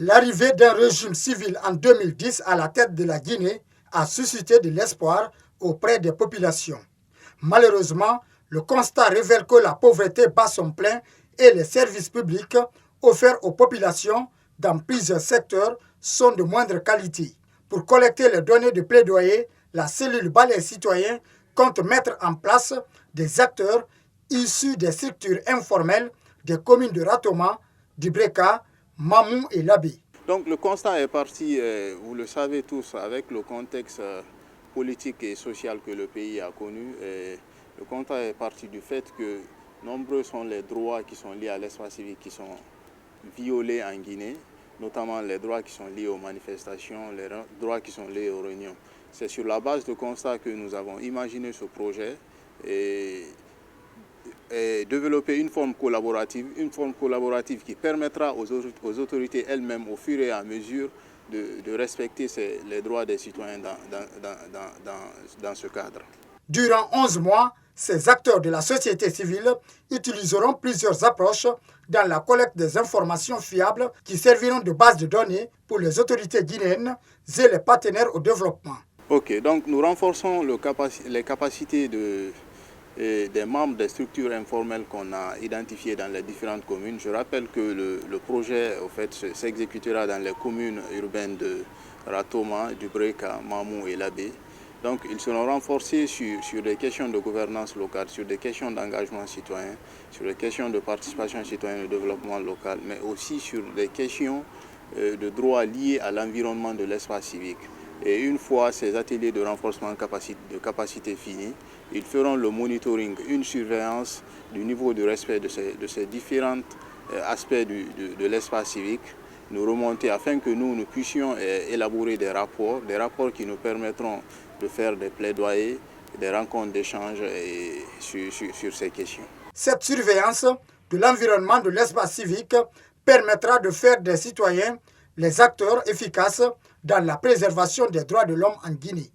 L'arrivée d'un régime civil en 2010 à la tête de la Guinée a suscité de l'espoir auprès des populations. Malheureusement, le constat révèle que la pauvreté bat son plein et les services publics offerts aux populations dans plusieurs secteurs sont de moindre qualité. Pour collecter les données de plaidoyer, la cellule Balai citoyen compte mettre en place des acteurs issus des structures informelles des communes de Ratoma, du Breka, Mamou et Labé. Donc le constat est parti, vous le savez tous, avec le contexte politique et social que le pays a connu. Le constat est parti du fait que nombreux sont les droits qui sont liés à l'espace civique qui sont violés en Guinée, notamment les droits qui sont liés aux manifestations, les droits qui sont liés aux réunions. C'est sur la base de constat que nous avons imaginé ce projet et développer une forme collaborative qui permettra aux autorités elles-mêmes, au fur et à mesure, de respecter les droits des citoyens dans ce cadre. Durant 11 mois, ces acteurs de la société civile utiliseront plusieurs approches dans la collecte des informations fiables qui serviront de base de données pour les autorités guinéennes et les partenaires au développement. Ok, donc nous renforçons les capacités des membres des structures informelles qu'on a identifiées dans les différentes communes. Je rappelle que le projet au fait, s'exécutera dans les communes urbaines de Ratoma, du Breka, Mamou et Labé. Donc ils seront renforcés sur des questions de gouvernance locale, sur des questions d'engagement citoyen, sur des questions de participation citoyenne et de développement local, mais aussi sur des questions de droits liés à l'environnement de l'espace civique. Et une fois ces ateliers de renforcement de capacité finis, ils feront le monitoring, une surveillance du niveau de respect de ces différents aspects de l'espace civique, nous remonter afin que nous puissions élaborer des rapports qui nous permettront de faire des plaidoyers, des rencontres d'échange sur ces questions. Cette surveillance de l'environnement de l'espace civique permettra de faire des citoyens les acteurs efficaces dans la préservation des droits de l'homme en Guinée.